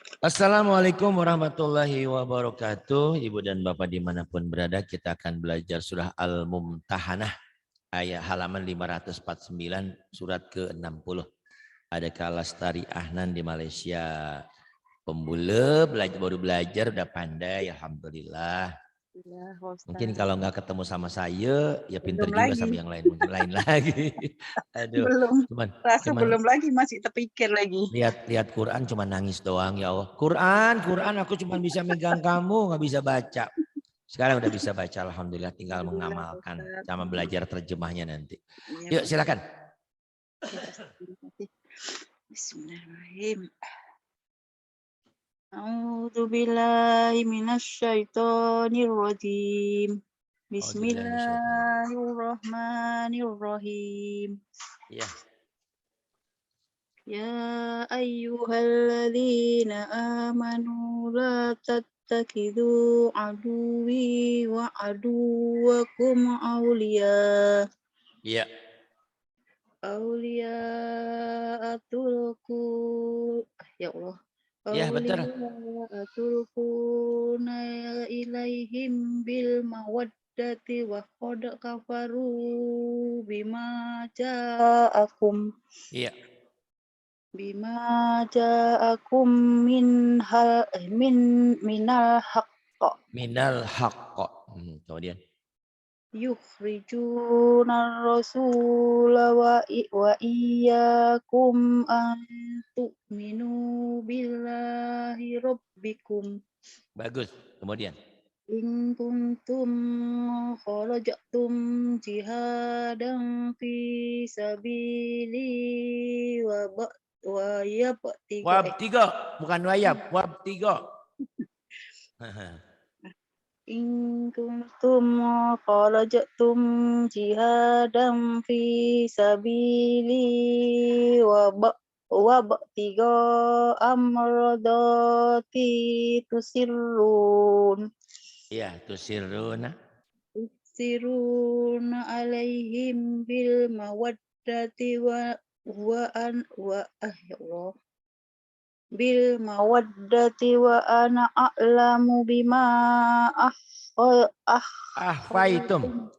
Assalamualaikum warahmatullahi wabarakatuh. Ibu dan Bapak dimanapun berada, kita akan belajar surah Al-Mumtahanah, ayat halaman 549, surat ke-60. Ada Kalastari Ahnan di Malaysia. Pembule, baru belajar, udah pandai, Alhamdulillah. Ya, Mungkin Ustaz. kalau nggak ketemu sama saya, ya pinter Belum juga lagi. sama yang lain. Mungkin lain lagi. Aduh, Belum. cuman, Rasa cuman belum lagi, masih terpikir lagi. lihat Quran cuma nangis doang ya Allah. Quran aku cuma bisa megang kamu, nggak bisa baca. Sekarang udah bisa baca, alhamdulillah. Tinggal Alhamdulillah, mengamalkan, Ustaz. sama belajar terjemahnya nanti. Iya, Yuk Pak. silakan. Ya, Ustaz. Terima kasih. Bismillahirrahmanirrahim. A'udzu billahi minasyaitonir rajim. Bismillahirrahmanirrahim. Ya. Ya ayyuhalladzina amanu la tattakhidhu aduwi wa aduwakum awliya. Iya. Aulia atulku ya Allah. Ya betul. Aulia atulku ilaihim bil mawaddati wa qad kafaru Iya. bima ja'akum minal haqq Minal haqqa. Kemudian. yukhrijuna rasula wa iyyakum an tu'minu billahi rabbikum Bagus. Kemudian. in kuntum kharajtum jihadan fi sabili wa yabtigo Wab 3. Bukan wayab. Wab 3. in kuntum kharajtum jihadan fi sabili wa ba'tiga amradati Iya. Tusiruna. alaihim bil mawaddati ya Allah bil mawaddati wa ana a'lamu bima Faitum.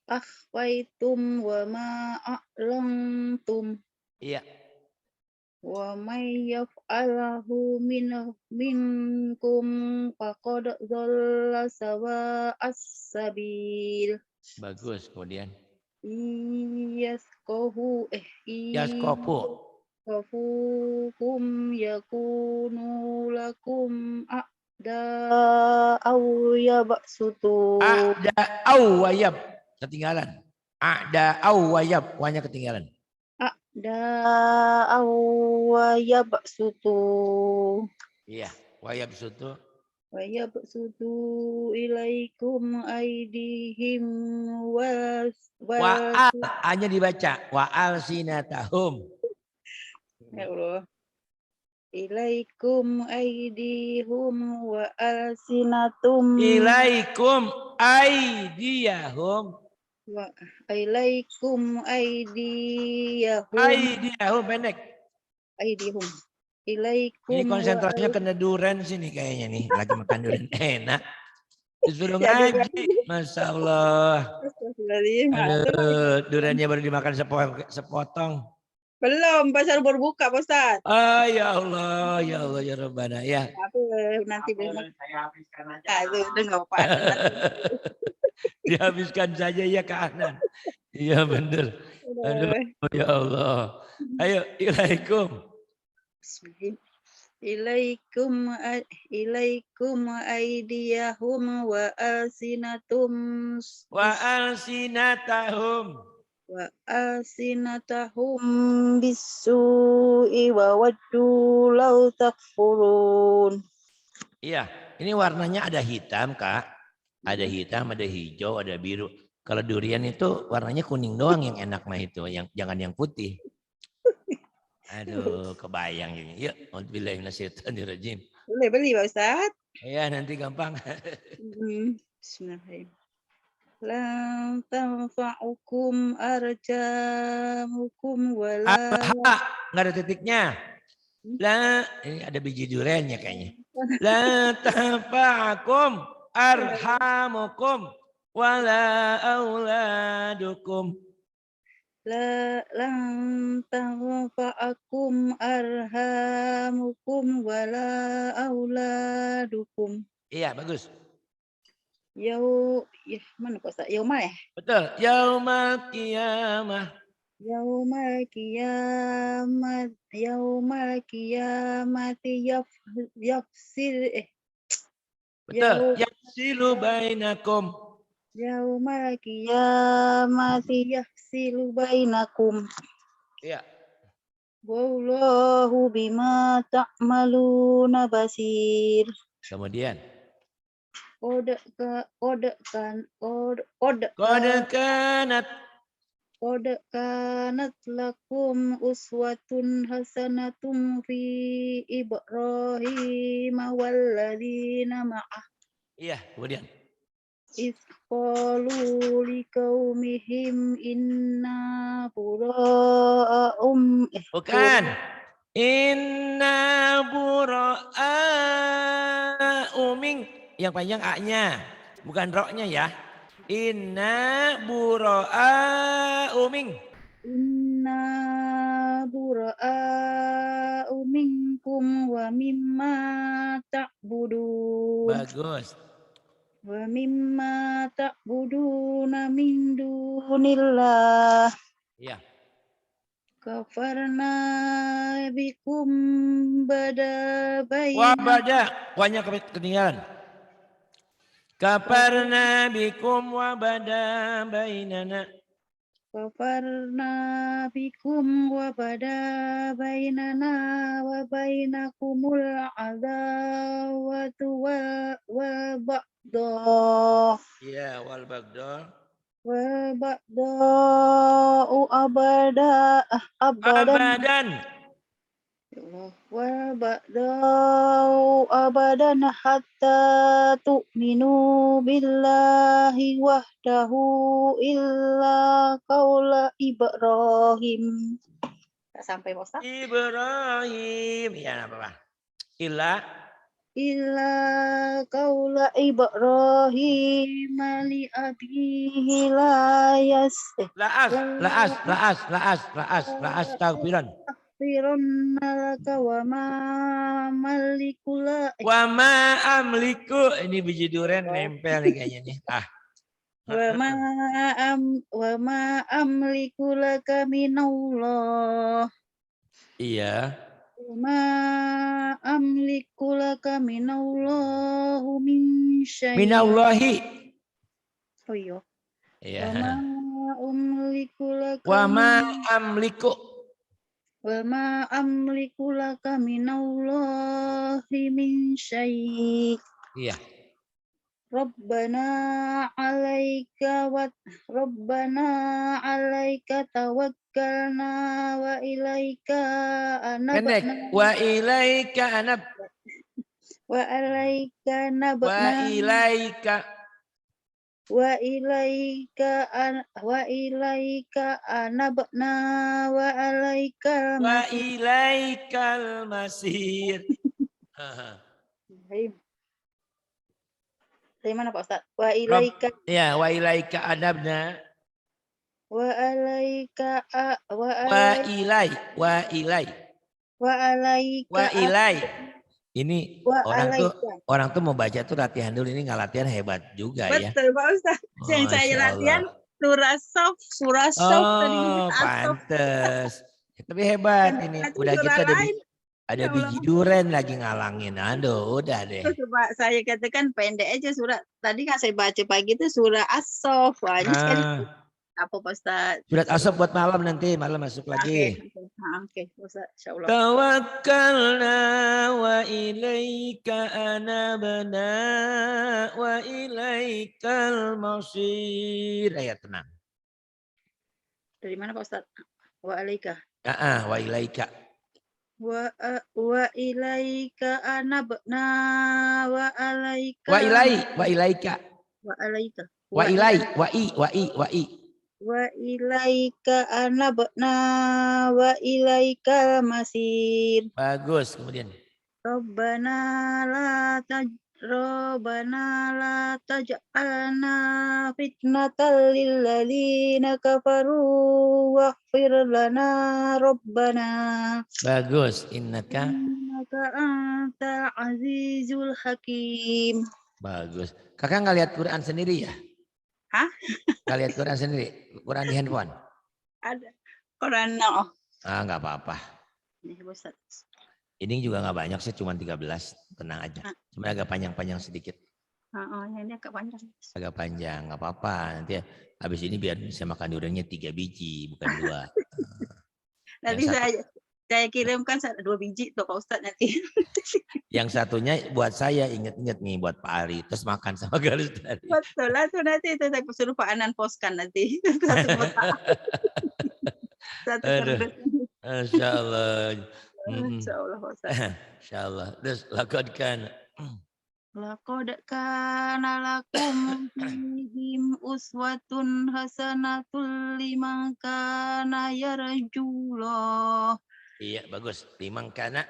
akhfaitum wa ma a'lamtum Iya. wa may yaf'alahu minkum faqad dhalla sawa'as sabil. Bagus. Kemudian. Yaskohu Yaskopu. yaskofukum yakunu lakum a'da au yabsutu A'da au wayab. Ketinggalan. A'da au wayab. Wanya ketinggalan. a'da au yabsutu Iya. Wayab sutu. wa yabsutu ilaikum aidihim wa Wa'al. Hanya dibaca. Wa'al sinatahum. ya Allah ilaikum aidihum wa alsinatum Ilaikum aidiyahum. wa ilaikum Aidiyahum pendek. aidihum Ini ilaikum wa konsentrasinya kena duren sini kayaknya nih. Lagi makan duren enak. Disuruh ya ngaji. Masya Allah. Aduh, durennya baru dimakan sepotong. belum pasar berbuka Pak Ustaz. Ya Allah, ya Allah, ya Rabbana. Ya. Nanti besok saya habiskan aja. Itu udah nggak apa-apa. Dihabiskan saja ya ke Anan. Iya bener. Aduh, ya Allah. Ayo, ilaikum. Ilaikum aidiyahum wa alsinatum wa alsinatahum bisu'i wa waddu law takfurun. Iya, ini warnanya ada hitam, Kak. Ada hitam, ada hijau, ada biru. Kalau durian itu warnanya kuning doang yang enak mah itu, yang jangan yang putih. Aduh, kebayang ini. Yuk, auzubillahi minasyaitonirrajim. Boleh beli Pak Ustaz? Ya, nanti gampang. Bismillahirrahmanirrahim. Lam tanfa'ukum arjamukum wala Enggak ada titiknya. La, ini ada biji durennya kayaknya. La tanfa'akum arhamukum wala auladukum. La lan tanfa'akum arhamukum wala auladukum. Iya, bagus. Mana Pak Ustaz? Yauma ya? Betul. Yaumal qiyamah. Yaumal qiyamati yafsil Betul. Yafsilu bainakum. Yaumal qiyamati yafsilu bainakum. Iya. Wallahu bima ta'maluna basir. Kemudian. Qad kanat lakum uswatun hasanatun fi Ibrahim walladzina ma'ah. Iya, kemudian. Iz qalu liqaumihim inna bura'um. Bukan. Inna bura'u mink. Yang panjang A-nya. Bukan ro-nya ya. Inna bura'u mink. Inna bura'u minkum wa mimma ta'budun. Bagus. Wa mimma ta'buduna min dunillah. Iya. Kafarna bikum bada Wabada. Wanya ketinggalan. Kafarna bikum wabada bainana. Kafarna bikum wa bada bainana wa bainakumul adawatu wa ba'da. Iya, wal bagda. Wa ba'da'u abadan. Ya Allah. Wa ba'da'u abadan hatta tu'minu billahi wahdahu illa qaula Ibrahim. Tak sampai Pak Ustaz. Ibrahim. Ya, apa-apa. Illa qaula Ibrahim li abihi laas Taghfiran. laka wa ma malikula Wa ma amliku. Ini biji durian nempel nih kayaknya nih. wa ma amliku laka minallah. Iya. Wa ma amliku laka minallahu min syai'. Minallahi. Oh iya. Iya. Wa ma amliku laka Wa ma amliku. Wa ma amliku laka minallahi min syai'. Iya. Rabbana alaika tawakkalna wa ilaika Pendek. anabna Wa ilaika anab. wa alaika nabna Wa ilaika. wa ilaika anabna wa alaika Wa ilaikal masir. Dari mana Pak Ustaz? Wa ilaika Ya, wa ilaika anabna. wa alaika Wa ilai. Wa ilai. wa alaika Wa ilai. Ini wa orang tuh mau baca tuh latihan dulu, ini nggak latihan hebat juga ya. Betul Pak Ustaz. Yang saya latihan surah Sof tadi. Oh, pantes. Tapi hebat ini. Udah gitu ada biji duren lagi ngalangin. Aduh, udah deh. Coba saya katakan pendek aja surah. Tadi kan saya baca pagi itu surah As-Sof. Ini sekali apa Pak Ustaz? Surat As-Sof buat malam nanti, malam masuk lagi. Oke, Ustaz, insyaallah. Tawakkalna wa ilaika anabna wa ilaikal masir. Ayat tenang. Dari mana Pak Ustaz? Wa alaika. Wa ilaika. Wa ilaika anabna wa alaika. Wa ilaika. Wa alaika. Wa i. Wa ilaika anabna wa ilaikal masir. Bagus. Kemudian. Rabbana la taj Rabbana la taj'alna fitnatal lil ladzina kafaru waghfir lana Rabbana. Bagus. Innaka. Innaka antal azizul hakim. Bagus. Kakak nggak lihat Quran sendiri ya? Hah? Nggak lihat Quran sendiri? Quran di handphone? Ada. Quran no. Nggak apa-apa. Nih, Ustaz. Ini juga nggak banyak sih, cuma 13. Tenang aja. Cuma agak panjang-panjang sedikit. Ini agak panjang. Agak panjang, nggak apa-apa. Nanti habis ini biar bisa makan duriannya 3 biji, bukan 2. Nanti saya kirimkan 2 biji tuh Pak Ustadz nanti. Yang satunya buat saya, inget-inget nih buat Pak Ari. Terus makan sama Galuh tadi. Betul lah tuh nanti itu saya suruh Pak Anan poskan nanti. Satu kotak. Satu kerdus. Masya Allah. Insya Allah Pak Ustadz. Insya Allah. Terus lakad kan. Laqad kana lakum fihim uswatun hasanatul liman kana yarjullah. Iya, bagus. Liman kana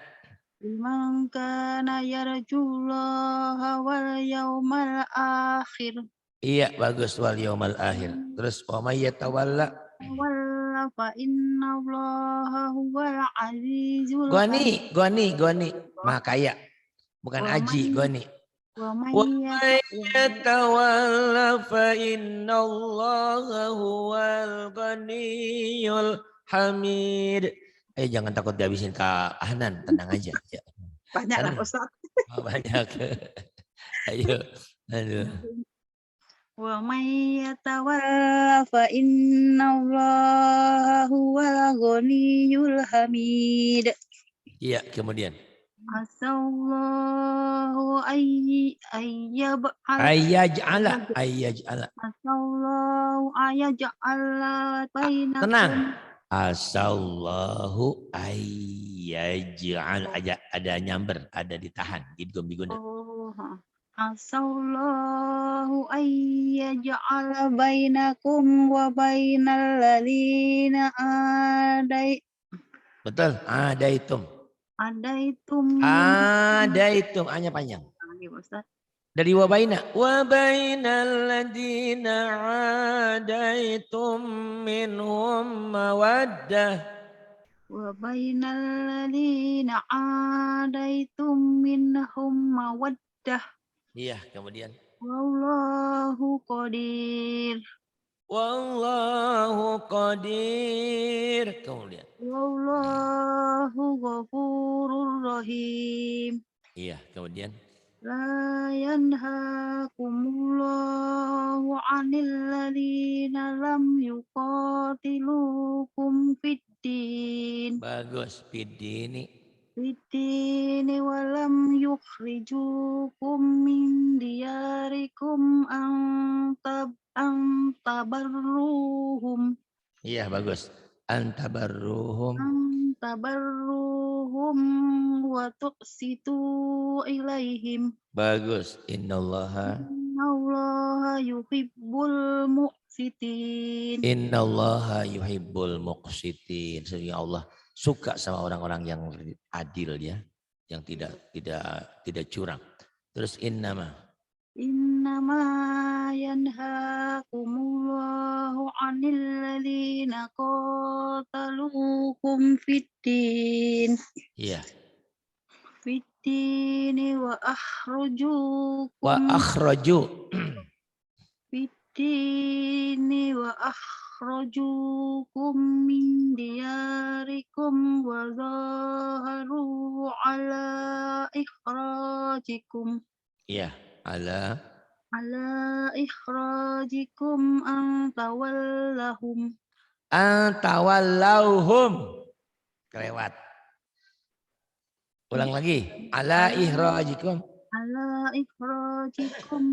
yarjullah wal yaumal akhir. Iya, bagus. Wal yaumal akhir. Terus wa may yatawalla fa innallaha huwal azizul Goni. Maha kaya. Bukan Aji, Goni. Wa may yatawalla fa innallaha huwal ghaniyyul hamid. Jangan takut dihabisin Kak Ahnan, tenang aja. Ya. Banyak lah Ustaz. Banyak. Ayo. Aduh. Wa may yatawalla fa innallaha huwal ghaniyyul hamid. Iya, kemudian. Asallahu ayyaj'ala Asallahu ayyaj'ala bainakum. Tenang. Asallahu ayyaj'al, ada nyamber, ada ditahan, idgham diguna. Asallahu ayyaj'ala bainakum wa bainal ladzina Betul, adaitum. Adaitum hanya panjang. Dari wabaina ladina adaitum minhum mawaddah. Wabainal ladina adaitum minhum mawaddah. Iya, kemudian. Wallahu qadir. Kemudian. Wallahu ghafurur rahim. Iya, kemudian. La yanhakumullahu 'anil ladzina lam yuqatilukum fid-din. Bagus, fid-dini. Fid-dini wa lam yukhrijukum min diyarikum antabarruhum. Iya, bagus. Antabarruhum wa tuqsitu ilaihim. Bagus. Innallaha yuhibbul muqsitin. Sesungguhnya Allah suka sama orang-orang yang adil ya, yang tidak curang. Terus innama yanhakumullahu 'anil ladzina qataluukum fid-din. Iya. Fid-dini wa akhrajukum min diyarikum wa zaharu ala ikhrajikum. Iya, ala ikhrajikum antawallahum. Kelewat. Ulang lagi. Ala ikhrajikum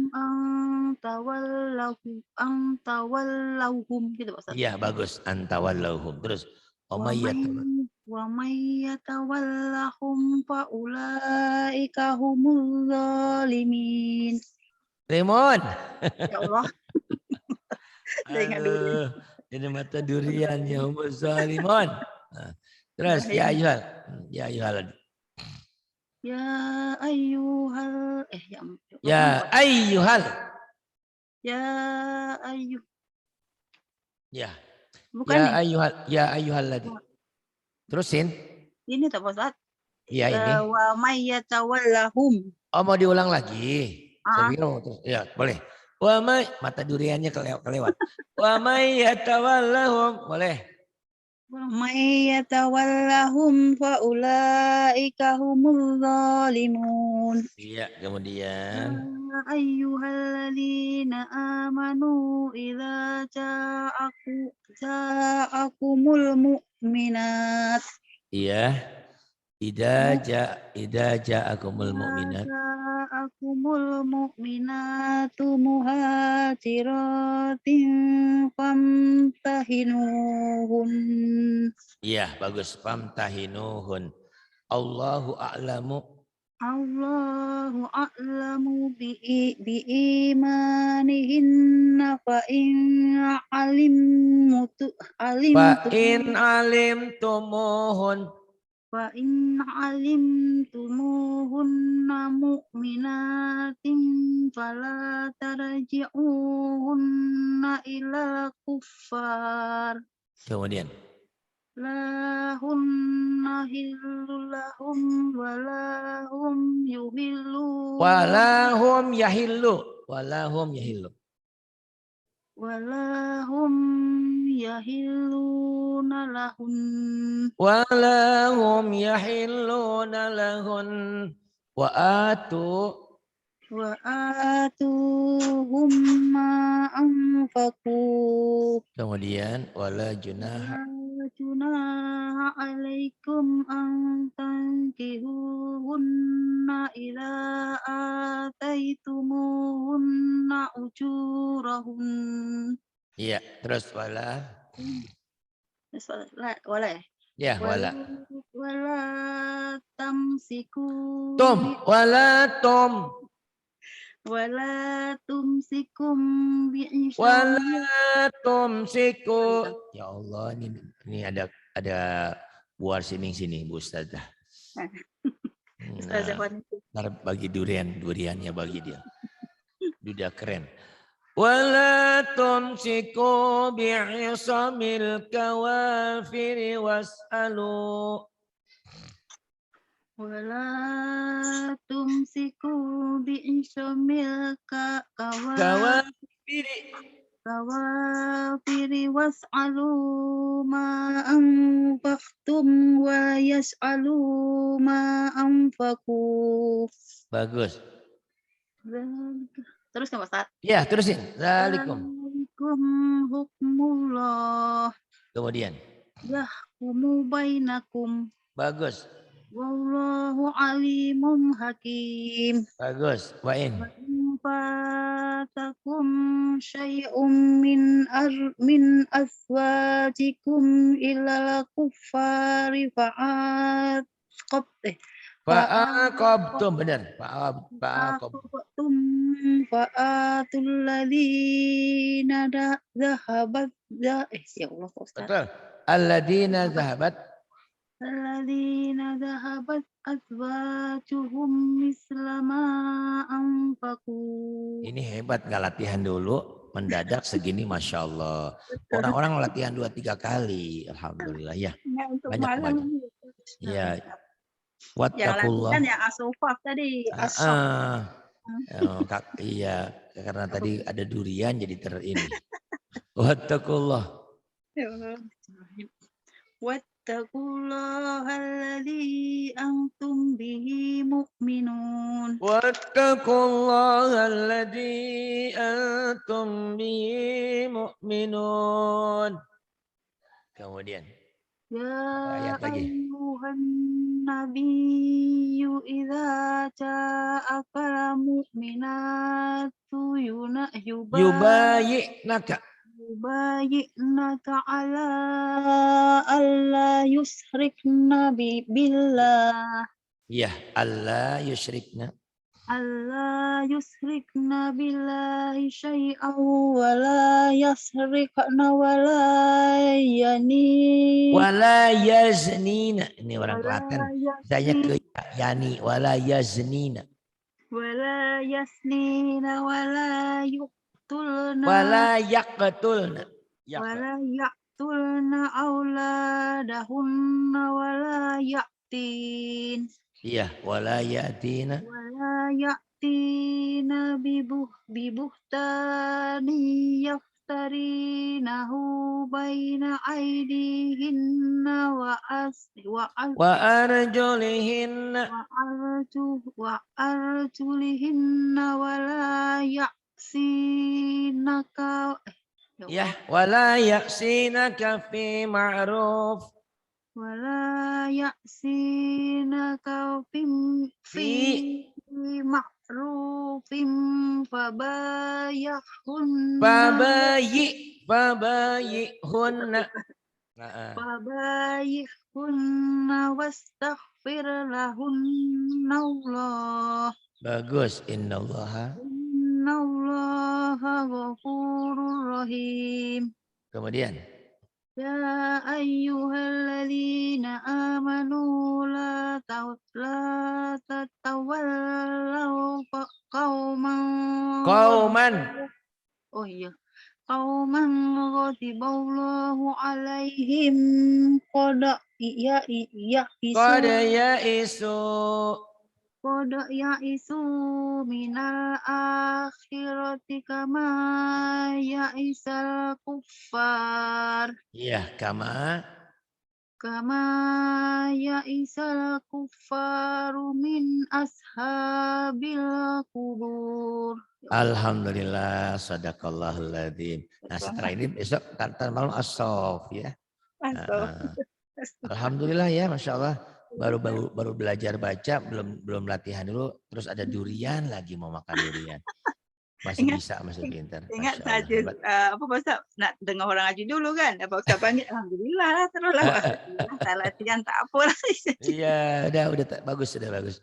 antawallahum gitu Pak Ustaz. Iya, bagus. Antawallahum. Terus wa may yatawallahum fa ulaika humul zalimin. Raymond. Ya Allah. Ini mata duriannya humus zalimun. Terus ya ayuhal. Ya ayuhal. Ya ayyuhal Ya ayyuhal. Ya ayyuh. Ya. Bukan Ya nih. ayyuhal. Ya ayyuhal lagi. Terusin. Ini tak Ustaz. Ya ini. Wa may yatawallahum. Oh mau diulang lagi. Saya Ah. pikir ya boleh. Wa may mata duriannya kelewat. Wa may yatawallahum. Boleh. Wa may yatawallahum fa ulaika humul zalimun. Iya, kemudian Ya ayyuhalladzina amanu idza ja'akumul mu'minat. iya. Idza ja'akumul mu'minat. Ja'akumul mu'minatu muhajiratin famtahinuhun. Iya, bagus. Famtahinuhun. Allahu a'lamu. Allahu a'lamu biimanihinna fa in Fa in alimtumuhun. Fa in alimtumuhunna mu'minatin fala tarji'uhunna ila kuffar. Kemudian. La hunna hillul lahum walahum yuhillu. Walahum yahillu. Walahum yahillu. Walahum yahilluna lahun. Walahum yahilluna lahun. Wa atuhum ma anfaqu. Kemudian wala junaha. Wala junaha alaikum an tankihuhunna idza ataitumuhunna ujurahun. Iya, terus wala. Wala Ya, wala. Wala tamsiku. Wala tom. Wala tumsikum bi'isam. Wala tumsiku. Ya Allah, ini ada buar sini Bu Ustazah. Ntar bagi duriannya bagi dia. Duda keren. Wala tumsiku bi'isamil kawafiri was'alu. Wala tumsiku bi'isamil kawafiri was'alu ma anfaqtum wa yas'alu ma anfaqu. Bagus. Terus kan Ustaz? Ya, terusin. Zalikum. Zalikum hukmullah. Kemudian. Yahkumu bainakum. Bagus. Wallahu alimum hakim. Bagus. Wa in fatakum syai'um min azwajikum ila kuffari fa'aqabtum benar. Fa'aqabtum fa'atul ladzina zahabat ya Allah Ustaz. Betul. Alladzina zahabat azwajuhum mislama anfaqu. Ini hebat, nggak latihan dulu, mendadak segini, masya Allah. Orang-orang latihan 2-3 kali, alhamdulillah ya. Banyak. Ya, wattaqullah. Yang asofaf tadi. Iya, karena tadi ada durian jadi ini. Wattaqullah. Wattaqullahalladzi antum bihi mu'minun. Wattaqullahalladzi antum bihi mu'minun. Kemudian. Ya ayyuhan nabiyyu idza ja'aka mu'minatu yubayyinaka ala alla yusrikna billah. Iya, alla yusrikna. Allah yusrikna billahi syai'aw wa la yasrikna wa la yani Wala yaznina. Ini orang wa la Klaten. Saya ke yani. Wala yaznina. wala yasnina wala yuqtulna Wala yaqtulna. wala yaqtulna auladahunna wala yaqtin Iya, wala yatina. wala yaqtina bibuhtani yaftarinahu baina aidihinna Wa arjulihinna. wa arjulihinna wala ya'sinaka Ya, wala yaksinaka fi ma'ruf. wala ya'sinaka fi ma'rufim Fabayihunna. fabayihunna wastaghfir lahunna Allah. Bagus, innallaha. Innallaha ghafurur rahim. Kemudian. Ya ayyuhalladzina amanu la tatawallaw qauman oh iya qauman ghadiballahu alaihim qad ya'isu minal akhirati kama ya'isal kuffar. Iya, kama ya'isal kuffaru min ashabil kubur. Alhamdulillah, sadaqallahul adzim. Nah, setelah ini besok tartan malam as-sof ya. Alhamdulillah ya, Masya Allah. Baru belajar baca, belum latihan dulu. Terus ada durian lagi, mau makan durian. Masih bisa, masih pintar. Ingat saja apa Ustaz nak dengar orang ngaji dulu kan? Apa Ustaz panggil alhamdulillah lah terus lah. Tak latihan tak apa lah. Iya, udah bagus, sudah bagus.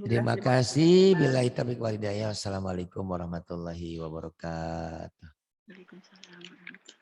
Terima kasih. Billahi taufiq wal hidayah. Assalamualaikum warahmatullahi wabarakatuh. Waalaikumsalam.